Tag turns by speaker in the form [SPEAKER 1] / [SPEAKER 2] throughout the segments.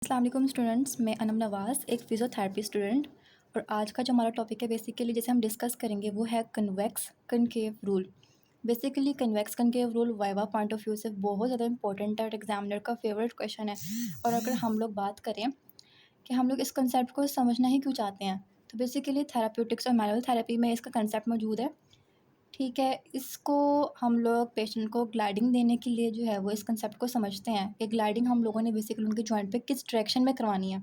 [SPEAKER 1] अस्सलाम वालेकुम स्टूडेंट्स, मैं अनम नवाज़ एक फ़िज़ियोथेरेपी स्टूडेंट। और आज का जो हमारा टॉपिक है बेसिकली जैसे हम डिस्कस करेंगे वो है convex concave rule. Basically convex concave rule viva point of view से बहुत ज़्यादा इंपॉर्टेंट है और एग्जामिनर का फेवरेट क्वेश्चन है। और अगर हम लोग बात करें कि हम लोग इस कंसेप्ट को समझना ही क्यों चाहते हैं, तो बेसिकली थेराप्यूटिक्स और मैनुअल थेरेपी में इसका कंसेप्ट मौजूद है। ठीक है, इसको हम लोग पेशेंट को ग्लाइडिंग देने के लिए जो है वो इस कंसेप्ट को समझते हैं कि ग्लाइडिंग हम लोगों ने बेसिकली उनके जॉइंट पे किस डायरेक्शन में करवानी है।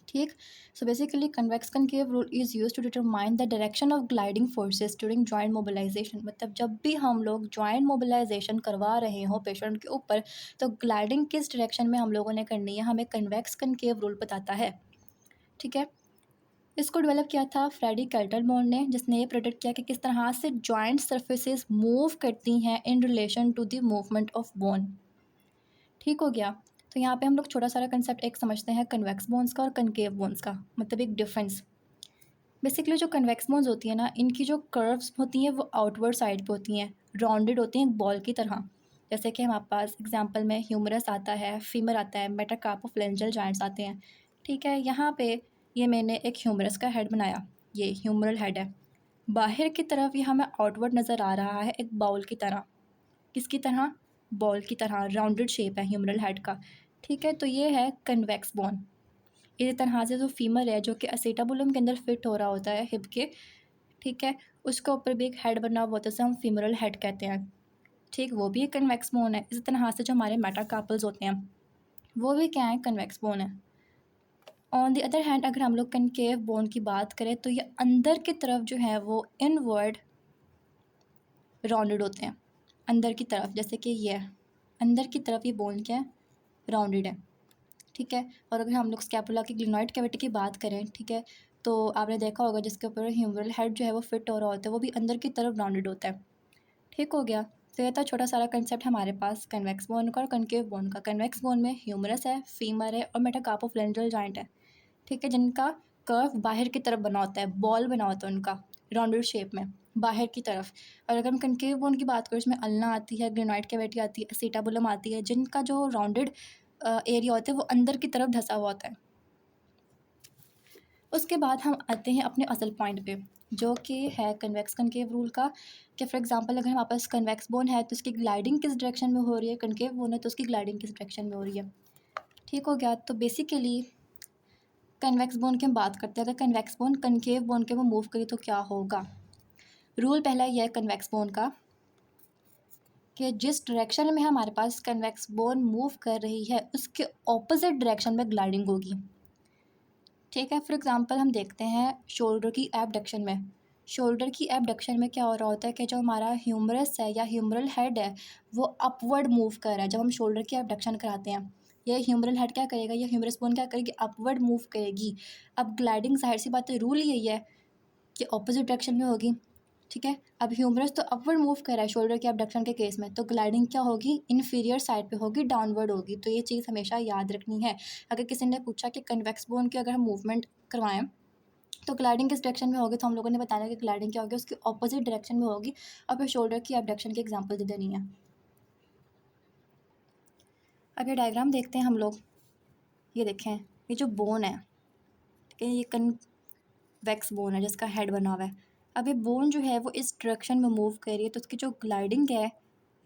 [SPEAKER 1] ठीक, so basically convex concave rule is use to determine the direction of gliding forces during joint mobilization. मतलब जब भी हम लोग जॉइंट मोबिलाइजेशन करवा रहे हो पेशेंट के ऊपर, तो ग्लाइडिंग किस डायरेक्शन में हम लोगों ने करनी है हमें कन्वेक्स कनकेव रूल बताता है। ठीक है, इसको डेवलप किया था फ्रेडी कैल्टरबोन ने, जिसने ये प्रेडिक्ट किया कि किस तरह से जॉइंट सर्फेसेस मूव करती हैं in relation to the movement of bone. ठीक हो गया। तो यहाँ पे हम लोग छोटा सारा कंसेप्ट एक समझते हैं कन्वेक्स बोन्स का और कनकेव बोन्स का, मतलब एक डिफरेंस। बेसिकली जो कन्वेक्स बोन्स होती है ना, इनकी जो कर्व्स होती हैं वो आउटवर्ड साइड पे होती हैं, राउंडेड होती हैं एक बॉल की तरह। जैसे कि हमारे पास एग्जांपल में ह्यूमरस आता है, फीमर आता है, मेटाकार्पोफ्लेंजियल जॉइंट्स आते हैं। ठीक है, यहाँ पे ये मैंने एक ह्यूमरस का हेड बनाया, ये ह्यूमरल हेड है। बाहर की तरफ ये हमें आउटवर्ड नज़र आ रहा है एक बाउल की तरह। किसकी तरह? बॉल की तरह, राउंडेड शेप है ह्यूमरल हेड का। ठीक है, तो ये है कन्वेक्स बोन। इसी तरह से जो फीमर है जो कि असेटाबुलम के अंदर फिट हो रहा होता है हिप के, ठीक है, उसके ऊपर भी एक हेड बना हुआ होता है, उसे हम फीमरल हेड कहते हैं। ठीक, वो भी एक कन्वेक्स बोन है। इसी तरह से जो हमारे मेटाकार्पल्स होते हैं वो भी क्या है, कन्वेक्स बोन है। ऑन द अदर हैंड अगर हम लोग कनकेव बोन की बात करें तो ये अंदर की तरफ जो है वो इनवर्ड राउंडेड होते हैं। अंदर की तरफ, जैसे कि ये अंदर की तरफ ये बोन क्या है, राउंडेड है। ठीक है, और अगर हम लोग स्कैपुला की ग्लिनॉइड कैविटी की बात करें, ठीक है, तो आपने देखा होगा जिसके ऊपर ह्यूमरल हेड जो है वो फिट हो रहा होता है वो भी अंदर की तरफ राउंडेड होता है। ठीक हो गया। तो ये था छोटा सारा कंसेप्ट हमारे पास कन्वेक्स बोन का और कनकेव बोन का। कन्वेक्स बोन में ह्यूमरस है, फीमर है और मेटाकार्पोफ्लेंजियल जॉइंट है। ठीक है, जिनका कर्व बाहर की तरफ बना होता है, बॉल बना होता है उनका, राउंडेड शेप में बाहर की तरफ। और अगर हम कनकेव बोन की बात करें, उसमें अल्ना आती है, ग्रेनाइट कैविटी आती है, एसीटाबुलम आती है, जिनका जो राउंडेड एरिया होता है वो अंदर की तरफ धंसा हुआ होता है। उसके बाद हम आते हैं अपने असल पॉइंट पे, जो कि है कन्वेक्स कनकेव रूल का। कि फॉर एग्जांपल अगर हमारे पास कन्वेक्स बोन है तो उसकी ग्लाइडिंग किस डायरेक्शन में हो रही है, कनकेव बोन है तो उसकी ग्लाइडिंग किस डायरेक्शन में हो रही है। ठीक हो गया। तो बेसिकली कन्वेक्स बोन की हम बात करते हैं, अगर कन्वेक्स बोन कनकेव बोन के वो मूव करे तो क्या होगा। रूल पहला ये है कन्वेक्स बोन का कि जिस डायरेक्शन में हमारे पास कन्वेक्स बोन मूव कर रही है उसके ऑपोजिट डायरेक्शन में ग्लाइडिंग होगी। ठीक है, फॉर एग्जांपल हम देखते हैं शोल्डर की एबडक्शन में। शोल्डर की एबडक्शन में क्या हो रहा होता है कि जो हमारा ह्यूमरस है या ह्यूमरल हेड है वो अपवर्ड मूव कर रहा है। जब हम शोल्डर की एबडक्शन कराते हैं, ये ह्यूमरल हेड क्या करेगा, ये ह्यूमरस बोन क्या करेगी, अपवर्ड मूव करेगी। अब ग्लाइडिंग जाहिर सी बात है, रूल यही है कि ऑपोजिट डायरेक्शन में होगी। ठीक है, अब ह्यूमरस तो अपवर्ड मूव कर रहा है शोल्डर के एबडक्शन के केस में, तो ग्लाइडिंग क्या होगी, इन्फीरियर साइड पे होगी, डाउनवर्ड होगी। तो ये चीज़ हमेशा याद रखनी है। अगर किसी ने पूछा कि कन्वेक्स बोन की अगर हम मूवमेंट करवाएं तो ग्लाइडिंग किस डायरेक्शन में होगी, तो हम लोगों ने बताया कि ग्लाइडिंग क्या होगी, उसकी ऑपोजिट डायरेक्शन में होगी। और फिर शोल्डर की एबडक्शन की एग्जाम्पल दे देनी है। अब ये डायग्राम देखते हैं हम लोग, ये देखें, ये जो बोन है, ठीक है, ये कन्वेक्स बोन है जिसका हेड बना हुआ है। अब ये बोन जो है वो इस डायरेक्शन में मूव कर रही है, तो उसकी जो ग्लाइडिंग है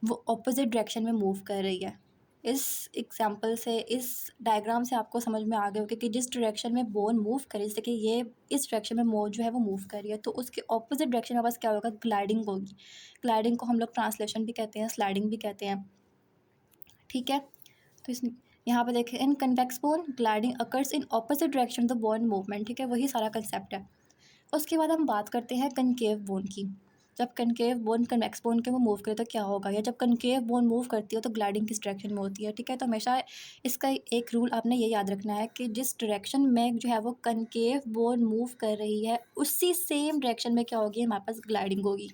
[SPEAKER 1] वो ऑपोजिट डायरेक्शन में मूव कर रही है। इस एग्जांपल से, इस डायग्राम से आपको समझ में आ गया होगा कि जिस डायरेक्शन में बोन मूव करे, जैसे कि ये इस डायरेक्शन में मोर जो है वो मूव कर रही है, तो उसके ऑपोजिट डायरेक्शन में बस क्या होगा, ग्लाइडिंग होगी। ग्लाइडिंग को हम लोग ट्रांसलेशन भी कहते हैं, स्लाइडिंग भी कहते हैं। ठीक है, तो इस यहाँ पे देखें, in convex bone gliding occurs in opposite direction the bone movement. ठीक है, वही सारा कंसेप्ट है। उसके बाद हम बात करते हैं कनकेव बोन की। जब कनकेव बोन कन्वेक्स बोन के वो मूव करे तो क्या होगा, या जब कनकेव बोन मूव करती है तो ग्लाइडिंग किस डायरेक्शन में होती है। ठीक है, तो हमेशा इसका एक रूल आपने ये याद रखना है कि जिस डायरेक्शन में जो है वो कनकेव बोन मूव कर रही है उसी सेम डायरेक्शन में क्या होगी, हमारे पास ग्लाइडिंग होगी।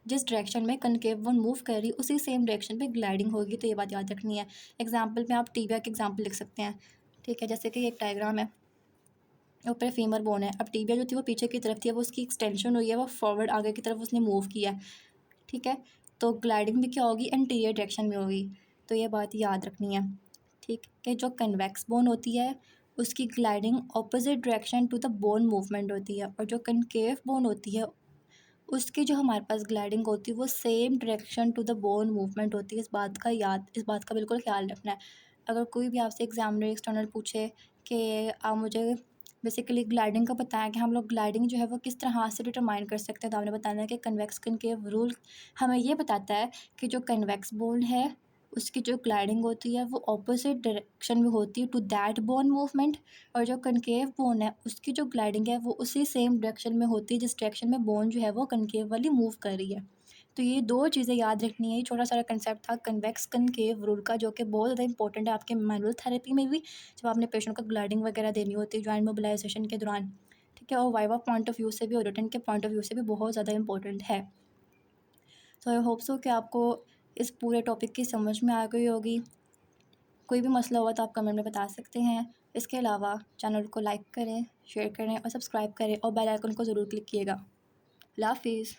[SPEAKER 1] जिस डायरेक्शन में कनकेव बोन मूव कर रही है उसी सेम डायरेक्शन पे ग्लाइडिंग होगी। तो ये बात याद रखनी है। एग्जाम्पल में आप टीबिया के एग्जाम्पल लिख सकते हैं। ठीक है, जैसे कि एक डायग्राम है, ऊपर फीमर बोन है। अब टीबिया जो थी वो पीछे की तरफ थी, वो उसकी एक्सटेंशन हुई है, वो फॉरवर्ड आगे की तरफ उसने मूव किया है। ठीक है, तो ग्लाइडिंग भी क्या होगी, एंटीरियर डायरेक्शन में होगी। तो ये बात याद रखनी है। ठीक, कि जो कन्वेक्स बोन होती है उसकी gliding opposite direction to the bone movement होती है, और जो कनकेव बोन होती है उसकी जो हमारे पास ग्लाइडिंग होती है वो same direction to the bone movement होती है। इस बात का बिल्कुल ख्याल रखना है। अगर कोई भी आपसे एग्जामिनर एक्सटर्नल पूछे कि आप मुझे बेसिकली ग्लाइडिंग का बताएं कि हम लोग ग्लाइडिंग जो है वो किस तरह से डिटरमाइन कर सकते हैं, तो आपने बताना है कि कन्वेक्स कनकेव रूल हमें ये बताता है कि जो कन्वेक्स बोन है उसकी जो ग्लाइडिंग होती है वो ऑपोजिट डायरेक्शन में होती है टू दैट बोन मूवमेंट, और जो कनकेव बोन है उसकी जो ग्लाइडिंग है वो उसी सेम डायरेक्शन में होती है जिस डायरेक्शन में बोन जो है वो कनकेव वाली मूव कर रही है। तो ये दो चीज़ें याद रखनी है। ये छोटा सा कंसेप्ट था कन्वेक्स कनकेव रूल का, जो कि बहुत ज़्यादा इंपॉर्टेंट है आपके मैनुअल थेरेपी में भी, जब आपने पेशेंट को ग्लाइडिंग वगैरह देनी होती है जॉइंट मोबिलाइजेशन के दौरान। ठीक है, और वाइवा पॉइंट ऑफ व्यू से भी और रिटन के पॉइंट ऑफ व्यू से भी बहुत ज़्यादा इंपॉर्टेंट है। तो आई होप सो कि आपको इस पूरे टॉपिक की समझ में आ गई होगी। कोई भी मसला हुआ तो आप कमेंट में बता सकते हैं। इसके अलावा चैनल को लाइक करें, शेयर करें और सब्सक्राइब करें, और बेल आइकन को ज़रूर क्लिक कीजिएगा। अल्लाह हाफिज़।